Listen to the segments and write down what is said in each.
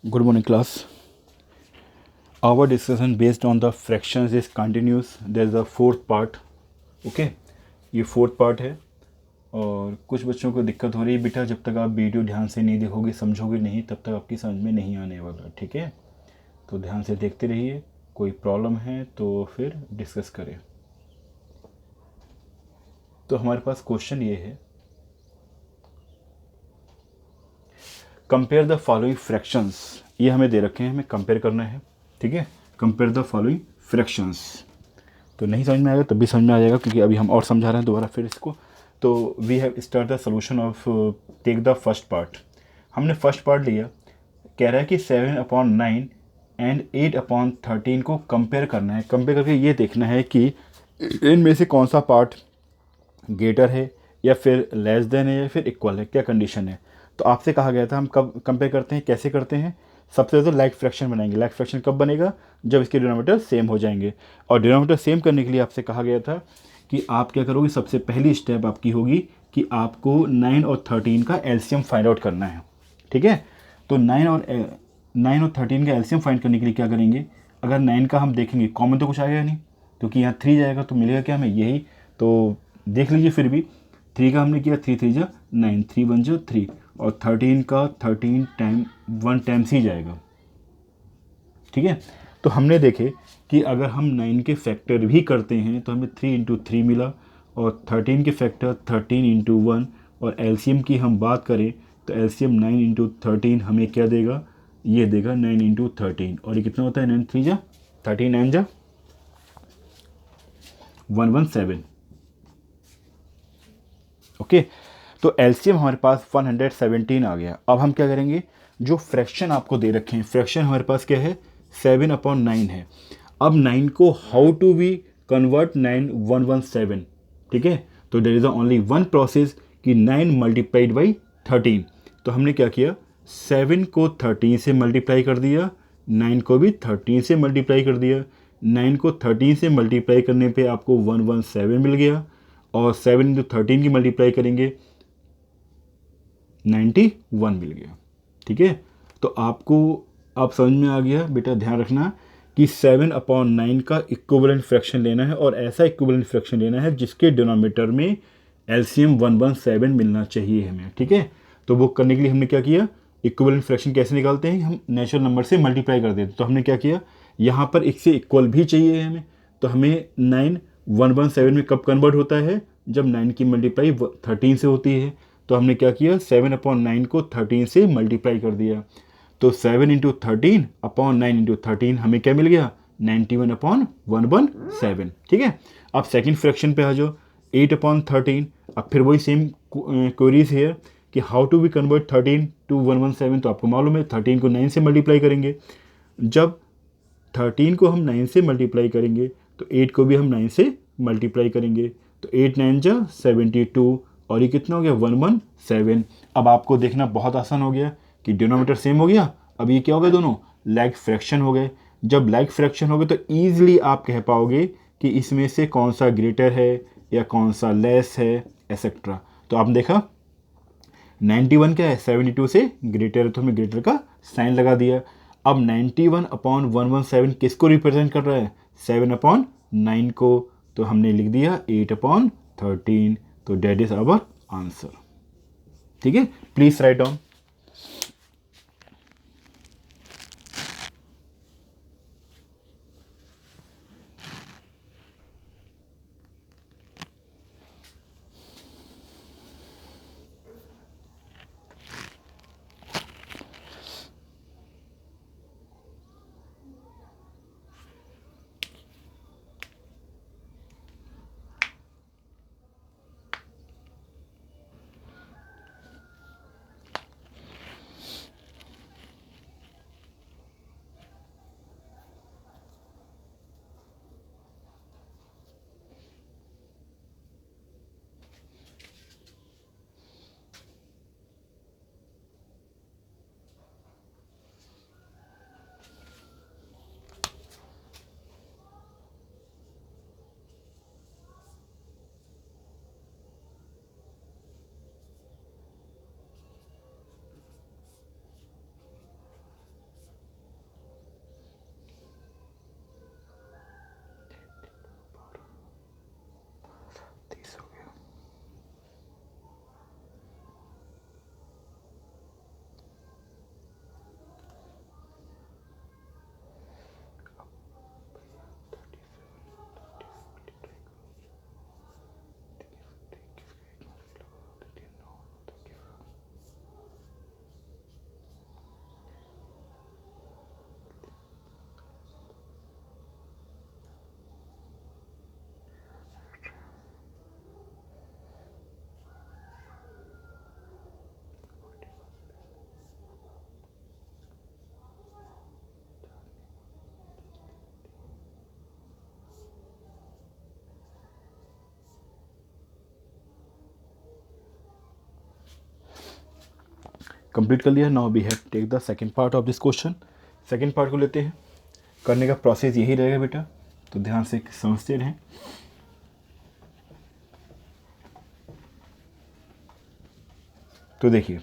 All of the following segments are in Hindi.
Good morning, class. Our discussion based on the fractions is continuous. There is a fourth part. Okay, ये फोर्थ पार्ट है और कुछ बच्चों को दिक्कत हो रही है बेटा, जब तक आप वीडियो ध्यान से नहीं देखोगे समझोगे नहीं तब तक आपकी समझ में नहीं आने वाला। ठीक है, तो ध्यान से देखते रहिए। कोई प्रॉब्लम है तो फिर डिस्कस करें। तो हमारे पास क्वेश्चन ये है, कंपेयर द फॉलोइंग फ्रैक्शंस। ये हमें दे रखे हैं, हमें कंपेयर करना है। ठीक है, कंपेयर द फॉलोइंग फ्रैक्शंस। तो नहीं समझ में आएगा तब भी समझ में आ जाएगा, क्योंकि अभी हम और समझा रहे हैं दोबारा फिर इसको। तो we have start the solution of take the first part. हमने फर्स्ट पार्ट लिया, कह रहा है कि 7/9 एंड 8/13 को कंपेयर करना है। कंपेयर करके ये देखना है कि इनमें से कौन सा पार्ट ग्रेटर है या फिर लेस देन है या फिर इक्वल है, क्या कंडीशन है। तो आपसे कहा गया था हम कब कंपेयर करते हैं, कैसे करते हैं। सबसे ज़्यादा लाइक फ्रैक्शन बनाएंगे। लाइक फ्रैक्शन कब बनेगा, जब इसके डिनोमिनेटर सेम हो जाएंगे। और डिनोमिनेटर सेम करने के लिए आपसे कहा गया था कि आप क्या करोगे, सबसे पहली स्टेप आपकी होगी कि आपको 9 और 13 का एलसीएम फाइंड आउट करना है। ठीक है, तो 9 और 13 का एलसीएम फाइंड करने के लिए क्या करेंगे, अगर 9 का हम देखेंगे कॉमन तो कुछ आएगा नहीं, क्योंकि यहाँ 3 जाएगा तो मिलेगा क्या हमें, यही। तो देख लीजिए फिर भी 3 का हमने किया, 3 3 जा 9, 3 1 जा 3, और 13 का 13 टाइम 1 टाइम्स ही जाएगा। ठीक है, तो हमने देखे कि अगर हम 9 के फैक्टर भी करते हैं तो हमें 3 × 3 मिला, और 13 के फैक्टर 13 × 1, और एलसीएम की हम बात करें तो एलसीएम 9 × 13 हमें क्या देगा, ये देगा 9 × 13। और ये कितना होता है, 9 3 जा 13, 9 जा 117। ओके, तो एलसीएम हमारे पास 117 आ गया। अब हम क्या करेंगे, जो फ्रैक्शन आपको दे रखे हैं, फ्रैक्शन हमारे पास क्या है, 7/9 है। अब 9 को हाउ टू वी कन्वर्ट 9 117। ठीक है, तो there is only one process कि 9 मल्टीप्लाइड बाई 13। तो हमने क्या किया, 7 को 13 से मल्टीप्लाई कर दिया, 9 को भी 13 से मल्टीप्लाई कर दिया। 9 को 13 से मल्टीप्लाई करने पे आपको 117 मिल गया, और 7 × 13 की मल्टीप्लाई करेंगे 91 मिल गया। ठीक है, तो आपको आप समझ में आ गया बेटा। ध्यान रखना कि 7/9 का इक्विवेलेंट फ्रैक्शन लेना है, और ऐसा इक्विवेलेंट फ्रैक्शन लेना है जिसके डिनोमिनेटर में एलसीएम 117 मिलना चाहिए हमें। ठीक है, तो वो करने के लिए हमने क्या किया, इक्विवेलेंट फ्रैक्शन कैसे निकालते हैं, हम नेचुरल नंबर से मल्टीप्लाई कर देते हैं। तो हमने क्या किया, यहाँ पर इससे इक्वल भी चाहिए हमें, तो हमें 9 117 में कब कन्वर्ट होता है, जब 9 की मल्टीप्लाई 13 से होती है। तो हमने क्या किया, 7/9 को 13 से मल्टीप्लाई कर दिया। तो 7 × 13 अपॉन 9 × 13 हमें क्या मिल गया, 91/117। ठीक है, अब सेकंड फ्रैक्शन पे आ जाओ, 8/13। अब फिर वही सेम क्वेरीज है कि how to we convert 13 to 117। तो आपको मालूम है 13 को 9 से मल्टीप्लाई करेंगे। जब 13 को हम 9 से मल्टीप्लाई करेंगे तो 8 को भी हम 9 से मल्टीप्लाई करेंगे। तो 8 9 जा 72, और ये कितना हो गया, 117। अब आपको देखना बहुत आसान हो गया कि डिनोमिनेटर सेम हो गया। अब ये क्या हो गया, दोनों लाइक फ्रैक्शन हो गए। जब लाइक फ्रैक्शन हो गए तो ईजिली आप कह पाओगे कि इसमें से कौन सा ग्रेटर है या कौन सा लेस है, एक्सेट्रा। तो आपने देखा 91 क्या है, 72 से ग्रेटर है, तो हमें ग्रेटर का साइन लगा दिया। अब 91/117 किसको रिप्रेजेंट कर रहा है, 7/9 को। तो हमने लिख दिया 8/13। तो डेट इज आवर आंसर। ठीक है, प्लीज राइट डाउन। कंप्लीट कर लिया। Now we have take the second part of this question. Second part को लेते हैं। करने का प्रोसेस यही रहेगा बेटा, तो ध्यान से समझते रहें। तो देखिए,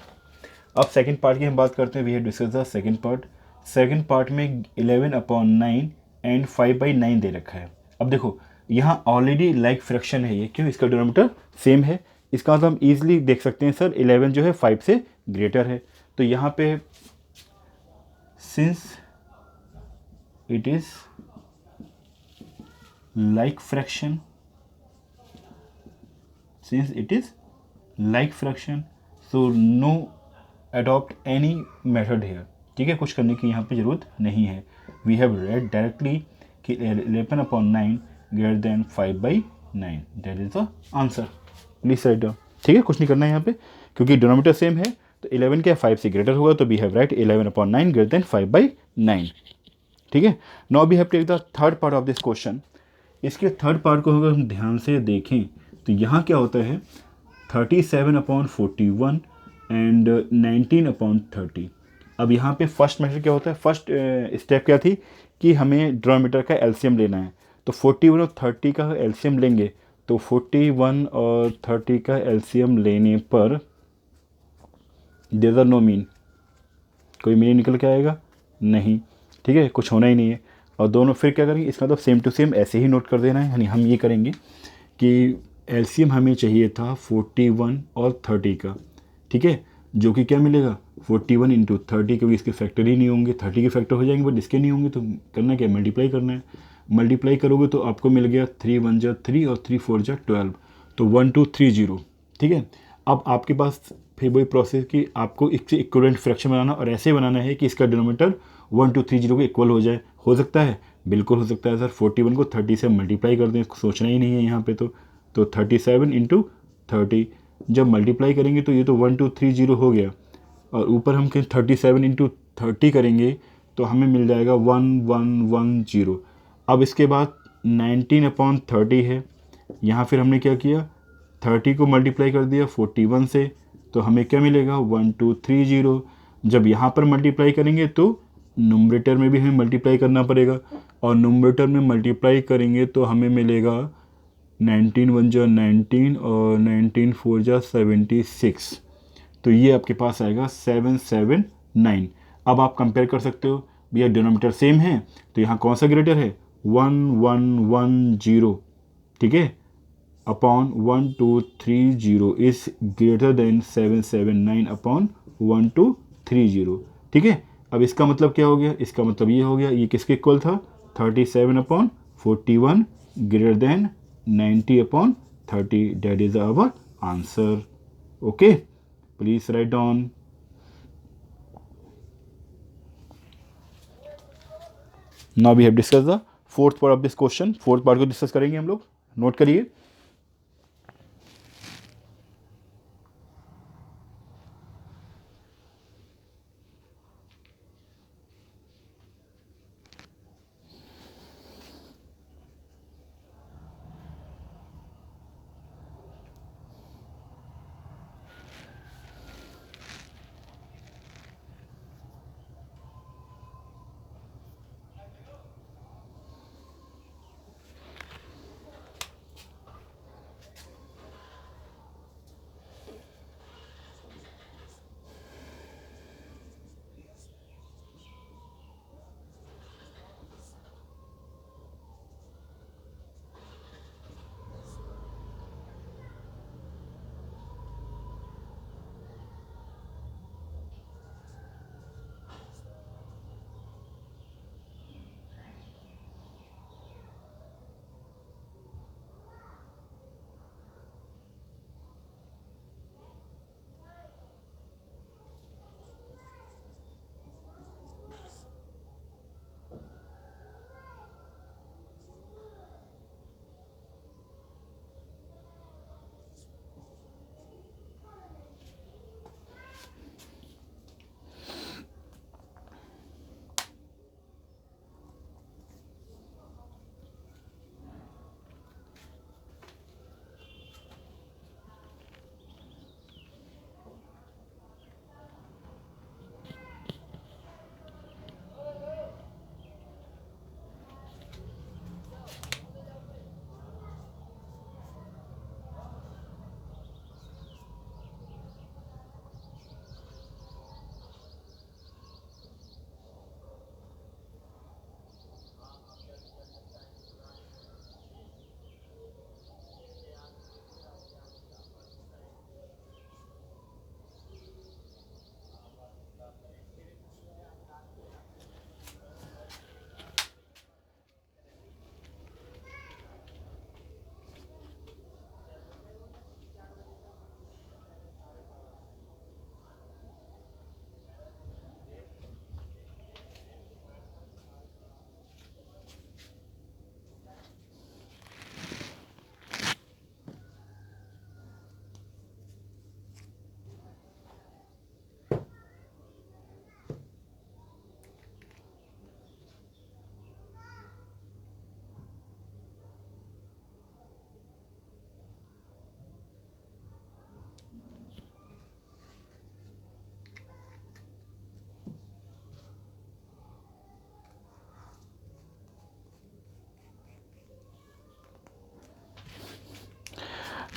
अब सेकंड पार्ट की हम बात करते हैं। We have discuss the second part. Second part में 11/9 एंड 5/9 दे रखा है। अब देखो, यहाँ ऑलरेडी लाइक फ्रैक्शन है ये, क्यों? इसका डिनोमिनेटर सेम है। इसका मतलब हम ईजिली देख सकते हैं सर 11 जो है 5 से ग्रेटर है। तो यहाँ पे since it is like fraction, since it is like fraction, so no adopt any method here. ठीक है, कुछ करने की यहाँ पे ज़रूरत नहीं है। वी हैव रेड डायरेक्टली कि 11/9 greater than 5/9, that is the answer. Please write down. ठीक है, कुछ नहीं करना है यहाँ पे, क्योंकि डिनोमिनेटर सेम है। तो 11 क्या 5 से ग्रेटर होगा, तो we have write 11/9 greater than 5/9। ठीक है, now we have take the third part of this question. इसके थर्ड पार्ट को अगर हम ध्यान से देखें तो यहाँ क्या होता है, 37/41 एंड 19/30। अब यहाँ पे फर्स्ट मेथड क्या होता है, फर्स्ट स्टेप क्या थी कि हमें डिनोमिनेटर का एलसीएम लेना है। तो 41 और 30 का एलसीएम लेंगे, तो 41 और 30 का एलसीएम लेने पर देयर आर नो मीन, कोई मीन निकल के आएगा नहीं। ठीक है, कुछ होना ही नहीं है। और दोनों फिर क्या करेंगे, इसका मतलब सेम टू सेम ऐसे ही नोट कर देना है। यानी हम ये करेंगे कि एलसीएम हमें चाहिए था 41 और 30 का। ठीक है, जो कि क्या मिलेगा 41 इंटू 30, क्योंकि इसके फैक्टर ही नहीं होंगे। 30 के फैक्टर हो जाएंगे बट इसके नहीं होंगे, तो करना क्या, मल्टीप्लाई करना है। मल्टीप्लाई करोगे तो आपको मिल गया 3 1 जा 3 और 3 4 जा 12, तो 1230। ठीक है, अब आपके पास फिर वही प्रोसेस कि आपको इससे इक्वलेंट फ्रैक्शन बनाना, और ऐसे बनाना है कि इसका डिनोमिनेटर 1230 के इक्वल हो जाए। हो सकता है, बिल्कुल हो सकता है सर। 41 को 30 से मल्टीप्लाई कर दें, सोचना ही नहीं है यहाँ पे। तो 37 इंटू 30 जब मल्टीप्लाई करेंगे तो ये तो 1230 हो गया, और ऊपर हम कहीं 37 इंटू 30 करेंगे तो हमें मिल जाएगा 1110। अब इसके बाद 19/30 है। यहाँ फिर हमने क्या किया, 30 को मल्टीप्लाई कर दिया 41 से, तो हमें क्या मिलेगा 1230। जब यहाँ पर मल्टीप्लाई करेंगे तो नुमरेटर में भी हमें मल्टीप्लाई करना पड़ेगा, और नुमरेटर में मल्टीप्लाई करेंगे तो हमें मिलेगा 19 1 जा 19 और 19 4 जा 76। तो ये आपके पास आएगा 779। अब आप कंपेयर कर सकते हो, भैया डिनोमिनेटर सेम है तो यहाँ कौन सा ग्रेटर है, 1110। ठीक है, upon 1230 is greater than 779 upon 1230। ठीक है, अब इसका मतलब क्या हो गया, इसका मतलब ये हो गया, ये किसके इक्वल था, 37/41 greater than 90/30, that is our answer. Okay, please write down. Now we have discuss the fourth part of this question. Fourth part को डिस्कस करेंगे हम लोग, नोट करिए।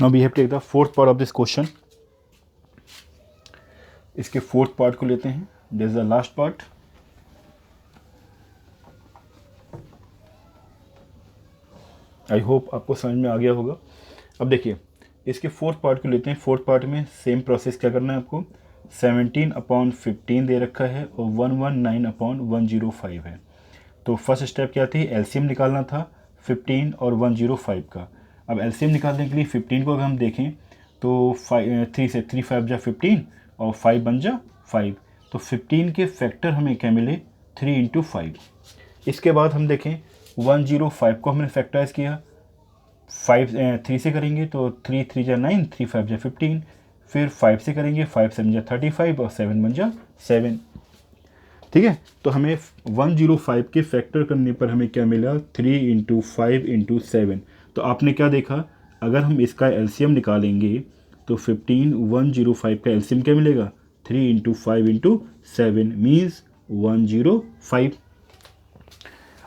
Now we have take the fourth part of this question. इसके फोर्थ पार्ट को लेते हैं, this is the last part. I hope आपको समझ में आ गया होगा। अब देखिए इसके फोर्थ पार्ट को लेते हैं। फोर्थ पार्ट में सेम प्रोसेस क्या करना है आपको, 17/15 दे रखा है और 119/105 है। तो फर्स्ट स्टेप क्या थी, एलसीएम निकालना था 15 और 105 का। अब एलसीएम निकालने के लिए 15 को अगर हम देखें तो 3 से 3 5 जा 15 और 5 बन जा 5। तो 15 के फैक्टर हमें क्या मिले, 3 × 5। इसके बाद हम देखें 105 को हमने फैक्टराइज किया 3 से करेंगे तो 3 3 जा 9, 3 5 जा 15। फिर 5 से करेंगे, 5 7 जा 35 और 7 बन जा 7। ठीक है, तो हमें 105 के फैक्टर करने पर हमें क्या मिला, 3 × 5 × 7। तो आपने क्या देखा, अगर हम इसका एलसीएम निकालेंगे तो 105 का एलसीएम क्या मिलेगा, 3 × 5 × 7 मीन्स 105।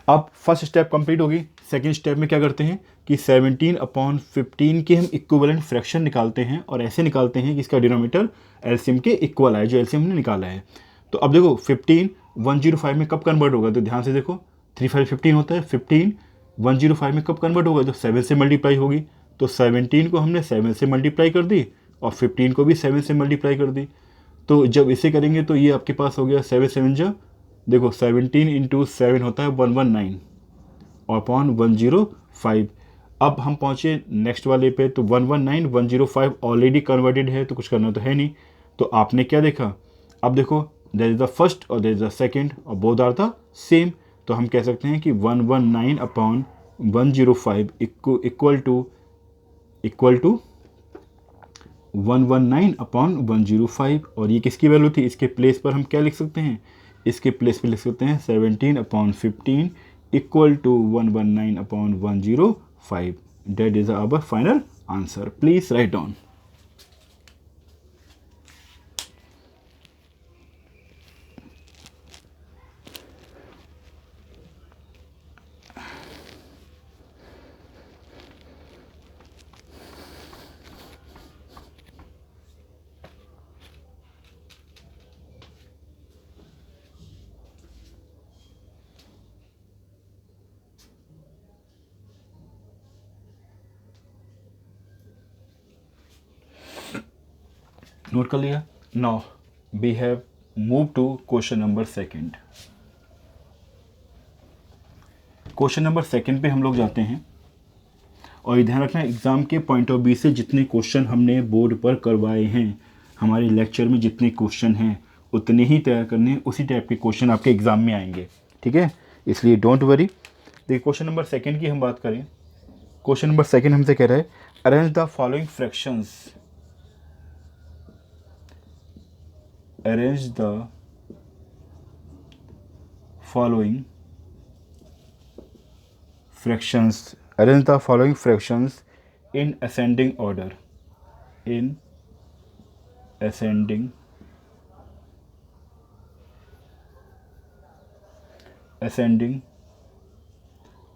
अब फर्स्ट स्टेप कंप्लीट होगी। सेकेंड स्टेप में क्या करते हैं कि 17/15 के हम इक्विवेलेंट फ्रैक्शन निकालते हैं और ऐसे निकालते हैं कि इसका डिनोमिनेटर एलसीएम के इक्वल आए, जो एलसीएम हमने निकाला है। तो अब देखो 15 105 में कब कन्वर्ट होगा, तो ध्यान से देखो 3 5 15 होता है। 15 105 में कब कन्वर्ट होगा, जब 7 से मल्टीप्लाई होगी। तो 17 को हमने 7 से मल्टीप्लाई कर दी और 15 को भी 7 से मल्टीप्लाई कर दी। तो जब इसे करेंगे तो ये आपके पास हो गया 7 7 जा, देखो 17 × 7 होता है 119 और अपॉन 105। अब हम पहुँचे नेक्स्ट वाले पे, तो 119 105 ऑलरेडी कन्वर्टेड है तो कुछ करना तो है नहीं। तो आपने क्या देखा, अब देखो देयर इज द फर्स्ट और देयर इज द सेकेंड और बोथ आर द सेम। तो हम कह सकते हैं कि 119/105 इक्वल टू 119/105। और ये किसकी वैल्यू थी, इसके प्लेस पर हम क्या लिख सकते हैं, इसके प्लेस पे लिख सकते हैं 17/15 equal to 119/105। That is our final answer. Please write down. Note कर लिया। Now we have move to question number second. Question number second पे हम लोग जाते हैं और ये ध्यान रखना एग्जाम के पॉइंट ऑफ व्यू से जितने क्वेश्चन हमने बोर्ड पर करवाए हैं, हमारे लेक्चर में जितने क्वेश्चन हैं उतने ही तैयार करने, उसी टाइप के क्वेश्चन आपके एग्जाम में आएंगे। ठीक है, इसलिए डोंट वरी। देखिए क्वेश्चन नंबर सेकंड की हम बात करें, क्वेश्चन नंबर सेकंड हमसे कह रहा है arrange the following fractions, arrange the following fractions, arrange the following fractions in ascending order, in ascending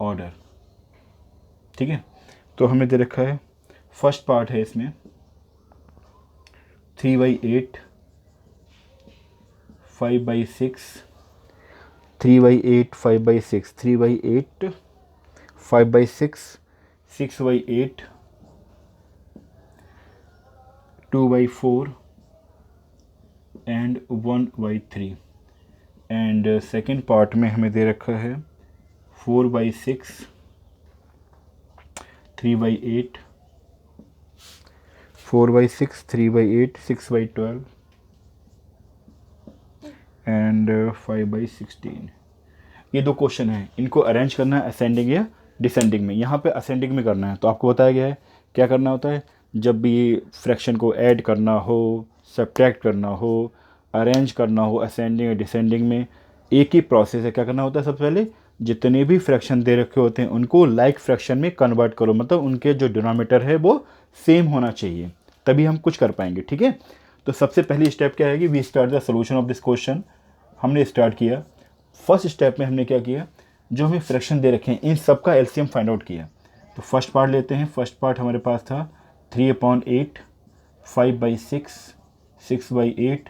order। ठीक है, तो हमें दे रखा है फर्स्ट पार्ट है इसमें 3/8 5/6 3/8 5/6 3/8 5/6 6/8 2/4 एंड 1/3। एंड सेकेंड पार्ट में हमें दे रखा है 4/6 3/8 4/6 3/8 6/12 एंड 5/16। ये दो क्वेश्चन हैं, इनको अरेंज करना है असेंडिंग या डिसेंडिंग में। यहाँ पे असेंडिंग में करना है, तो आपको बताया गया है क्या करना होता है। जब भी फ्रैक्शन को ऐड करना हो, सब्ट्रैक्ट करना हो, अरेंज करना हो असेंडिंग या डिसेंडिंग में, एक ही प्रोसेस है। क्या करना होता है, सबसे पहले जितने भी फ्रैक्शन दे रखे होते हैं उनको लाइक फ्रैक्शन में कन्वर्ट करो, मतलब उनके जो डिनोमिनेटर है वो सेम होना चाहिए, तभी हम कुछ कर पाएंगे। ठीक है, तो सबसे पहली स्टेप क्या है कि we start the solution of this question. हमने स्टार्ट किया, फर्स्ट स्टेप में हमने क्या किया, जो हमें फ्रैक्शन दे रखे हैं इन सब का एलसीएम फाइंड आउट किया। तो फर्स्ट पार्ट लेते हैं। फर्स्ट पार्ट हमारे पास था 3/8, 5/6, 6/8,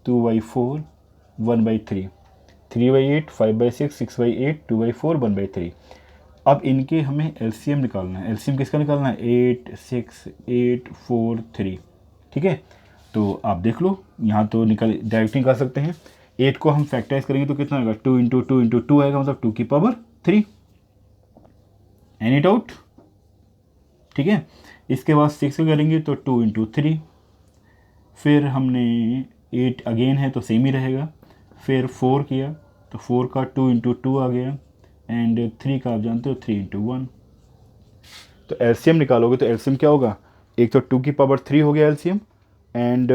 2/4, 1/3, 3/8, 5/6, 6/8, 2/4, 1/3। अब इनके हमें एलसीएम निकालना है। एलसीएम किसका निकालना है? 8, 6, 8, 4, 3। ठीक है, तो आप देख लो, यहाँ तो डायरेक्ट निकाल सकते हैं। 8 को हम फैक्टराइज करेंगे तो कितना आएगा? 2 × 2 × 2 आएगा, मतलब 2⁻3। Any doubt? ठीक है, इसके बाद 6 को करेंगे तो 2 × 3, फिर हमने 8 अगेन है तो सेम ही रहेगा, फिर 4 किया तो 4 का 2 × 2 आ गया, एंड 3 का आप जानते हो 3 × 1। तो एलसीएम निकालोगे तो एलसीएम क्या होगा? एक तो 2⁻3 हो गया एलसीएम, एंड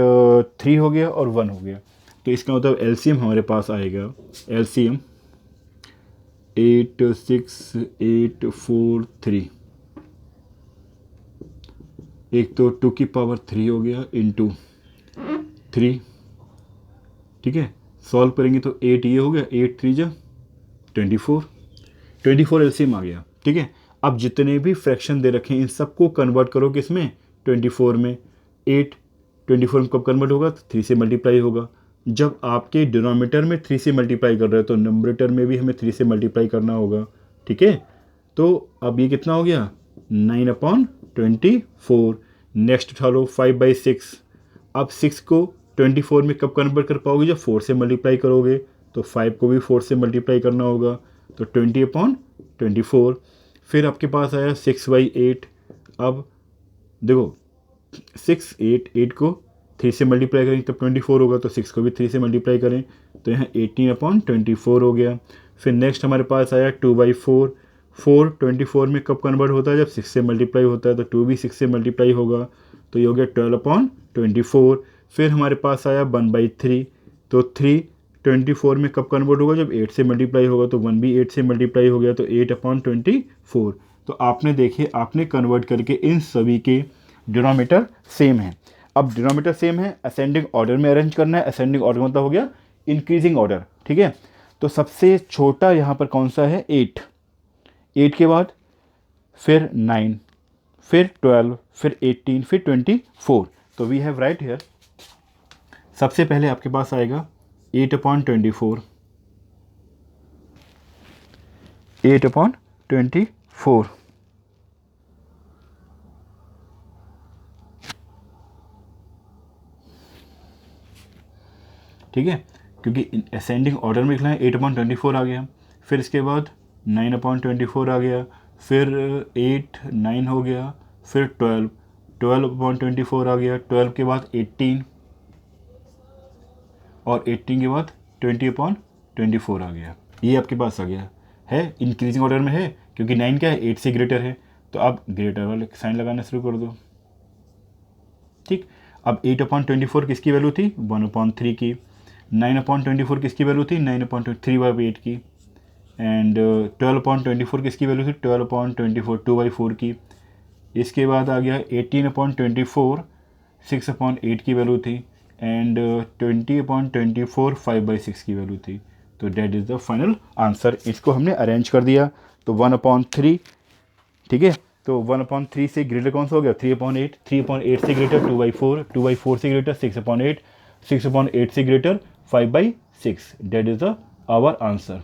3 हो गया और 1 हो गया। तो इसका मतलब एलसीएम हमारे पास आएगा, एलसीएम 8, 6, 8, 4, 3। एक तो 2⁻3 हो गया इंटू 3। ठीक है, सॉल्व करेंगे तो 8 ये हो गया, 8 3 जा 24 एलसीएम आ गया। ठीक है, अब जितने भी फ्रैक्शन दे रखे हैं इन सबको कन्वर्ट करो किसमें? 24 में। 8 24 में कब कन्वर्ट होगा? तो 3 से मल्टीप्लाई होगा। जब आपके डिनोमिनेटर में 3 से मल्टीप्लाई कर रहे हो तो नंबरेटर में भी हमें 3 से मल्टीप्लाई करना होगा। ठीक है, तो अब ये कितना हो गया? 9/24। नेक्स्ट उठा लो 5/6। अब 6 को 24 में कब कन्वर्ट कर पाओगे? जब 4 से मल्टीप्लाई करोगे, तो 5 को भी 4 से मल्टीप्लाई करना होगा, तो 20/24। फिर आपके पास आया 6/8। अब देखो 6, 8 को 3 से मल्टीप्लाई करेंगे तब 24 होगा, तो 6 को भी 3 से मल्टीप्लाई करें तो यहाँ 18/24 हो गया। फिर नेक्स्ट हमारे पास आया 2/4। 4 24 में कब कन्वर्ट होता है? जब 6 से मल्टीप्लाई होता है, तो 2 भी 6 से मल्टीप्लाई होगा, तो ये हो गया 12/24। फिर हमारे पास आया 1/3। तो 3 24 में कब कन्वर्ट होगा? जब 8 से मल्टीप्लाई होगा, तो 1 भी 8 से मल्टीप्लाई हो गया, तो 8/24। तो आपने देखिए, आपने कन्वर्ट करके इन सभी के डिनोमिनेटर सेम है। अब डिनोमिनेटर सेम है, असेंडिंग ऑर्डर में अरेंज करना है। असेंडिंग ऑर्डर मतलब हो गया इंक्रीजिंग ऑर्डर। ठीक है, तो सबसे छोटा यहाँ पर कौन सा है? 8। 8 के बाद फिर 9, फिर 12, फिर 18, फिर 24। तो वी हैव राइट हियर, सबसे पहले आपके पास आएगा 8/24। 8/24। ठीक है, क्योंकि असेंडिंग ऑर्डर में लिखना है, 8/24 आ गया। फिर इसके बाद 9/24 आ गया, फिर 8, 9 हो गया, फिर 12, 12/24 आ गया। 12 के बाद 18, और 18 के बाद 20/24 आ गया। ये आपके पास आ गया है, इंक्रीजिंग ऑर्डर में है, क्योंकि 9 क्या है? 8 से ग्रेटर है, तो आप ग्रेटर वाले साइन लगाना शुरू कर दो। ठीक, अब 8/24 किसकी वैल्यू थी? 1/3 की। 9/24 किसकी वैल्यू थी? 9/3/8 की। एंड 12/24 किसकी वैल्यू थी? 12/24 2/4 की। इसके बाद आ गया 18/24 6/8 की वैल्यू थी, एंड 20/24 5/6 की वैल्यू थी। तो that is the final answer. इसको हमने अरेंज कर दिया, तो 1/3। ठीक है, तो 1/3 से ग्रेटर कौन सा हो गया? 3/8। 3/8 से ग्रेटर 2/4, 2/4 से ग्रेटर 6/8, 6/8 से greater 5/6। That is the our answer.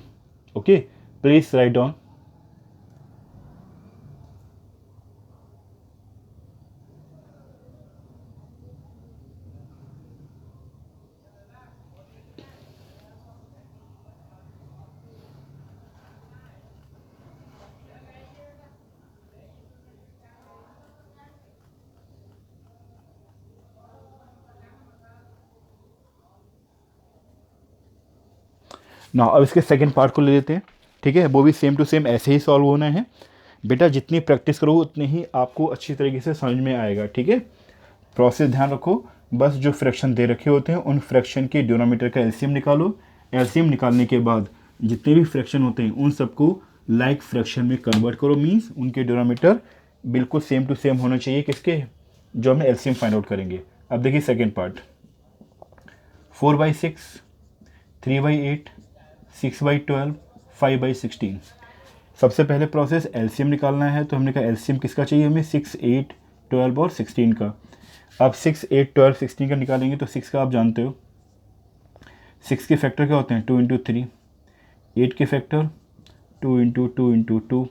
Okay, please write down. ना अब इसके सेकंड पार्ट को ले लेते हैं। ठीक है, वो भी सेम टू सेम ऐसे ही सॉल्व होना है। बेटा जितनी प्रैक्टिस करोगे उतनी ही आपको अच्छी तरीके से समझ में आएगा। ठीक है, प्रोसेस ध्यान रखो, बस जो फ्रैक्शन दे रखे होते हैं उन फ्रैक्शन के डिनोमिनेटर का एलसीएम निकालो। एलसीएम निकालने के बाद जितने भी फ्रैक्शन होते हैं उन सबको लाइक फ्रैक्शन में कन्वर्ट करो। मीन्स उनके डिनोमिनेटर बिल्कुल सेम टू सेम होना चाहिए किसके, जो हमें एलसीएम फाइंड आउट करेंगे। अब देखिए सेकेंड पार्ट, 4/6, 3/8, 6/12, 5/16। सबसे पहले प्रोसेस एलसीएम निकालना है, तो हमने कहा एलसीएम किसका चाहिए हमें? 6, 8, 12 और 16 का। अब 6, 8, 12, 16 का निकालेंगे तो 6 का आप जानते हो 6 के फैक्टर क्या होते हैं 2 इंटू 3, 8 के फैक्टर 2 इंटू 2 इंटू 2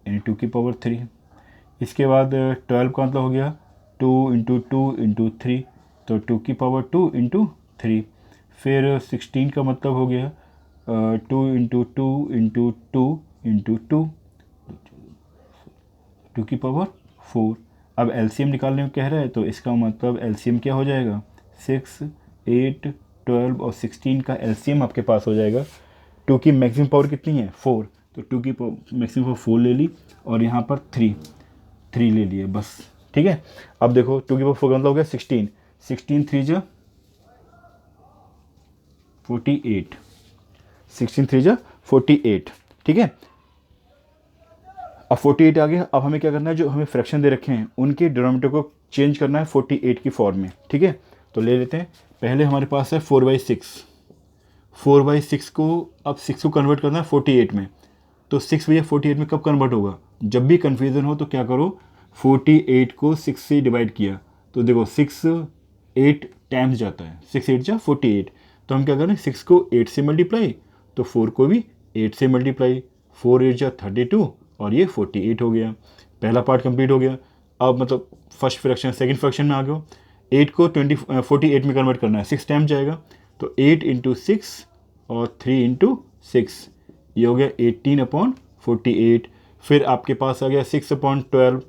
यानी 2 की पावर 3। इसके बाद 12 का मतलब हो गया 2 इंटू 2 इंटू 3 तो 2 की पावर 2 इंटू 3। फिर 16 का मतलब हो गया 2 इंटू 2 इंटू 2 इंटू 2 2 की पावर 4। अब एलसीएम निकालने को कह रहा है तो इसका मतलब एलसीएम क्या हो जाएगा 6, 8, 12 और 16 का एलसीएम आपके पास हो जाएगा। 2 की मैक्सिमम पावर कितनी है 4 तो 2 की मैक्सिमम पावर 4 ले ली और यहाँ पर 3 ले लिए बस। ठीक है, अब देखो 2 की पावर 4 का मतलब हो गया 16, 16 3 जा 48, 16 3 जा 48। ठीक है, अब 48 आ गया। अब हमें क्या करना है, जो हमें फ्रैक्शन दे रखे हैं उनके डिनोमिनेटर को चेंज करना है 48 की फॉर्म में। ठीक है, तो ले लेते हैं। पहले हमारे पास है 4/6, 4/6 को अब 6 को कन्वर्ट करना है 48 में। तो 6 भैया 48 में कब कन्वर्ट होगा, जब भी कन्फ्यूज़न हो तो क्या करो 48 को 6 से डिवाइड किया तो देखो 6 8 टाइम्स जाता है, 6 8 जा 48। तो हम क्या करें 6 को 8 से मल्टीप्लाई तो 4 को भी 8 से मल्टीप्लाई, 4 8 जा 32 और ये 48 हो गया। पहला पार्ट कंप्लीट हो गया। अब मतलब फर्स्ट फ्रैक्शन सेकंड फ्रैक्शन में आ गए। 8 को 48 में कन्वर्ट करना है, 6 टाइम जाएगा तो 8 इंटू 6 और 3 इंटू 6 ये हो गया 18/48। फिर आपके पास आ गया 6/12।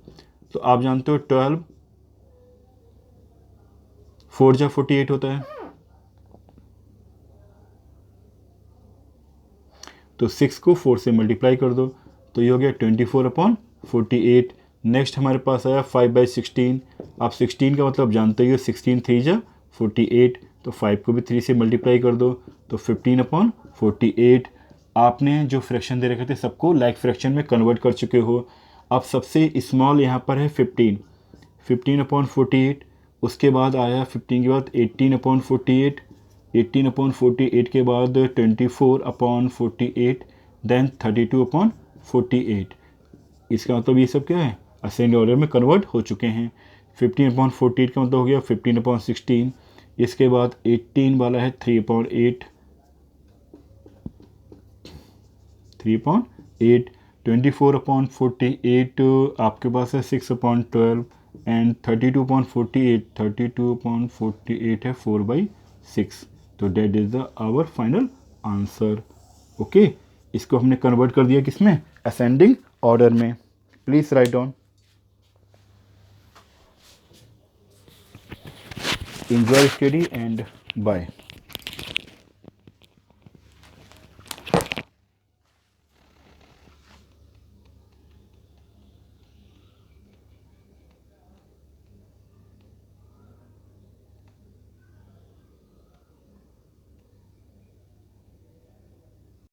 तो आप जानते हो 12 4 जा 48 होता है तो 6 को 4 से मल्टीप्लाई कर दो तो ये हो गया 24/48। नेक्स्ट हमारे पास आया 5/16। आप 16 का मतलब जानते ही हो 16 3 जा 48 तो 5 को भी 3 से मल्टीप्लाई कर दो तो 15/48। आपने जो फ्रैक्शन दे रखे थे सबको लाइक फ्रैक्शन में कन्वर्ट कर चुके हो। अब सबसे स्मॉल यहाँ पर है 15, 15/48। उसके बाद आया 15 के बाद 18/48, 18/48 के बाद 24/48 देन 32/48। इसका मतलब ये सब क्या है असेंडिंग ऑर्डर में कन्वर्ट हो चुके हैं। 15/48 का मतलब हो गया 15/16। इसके बाद 18 वाला है 3/8, 3/8। 24/48 आपके पास है 6/12 एंड 32/48 है 4/6। तो that is the our final answer. Okay, इसको हमने कन्वर्ट कर दिया किसमें असेंडिंग ऑर्डर में। Please write down. enjoy study and bye।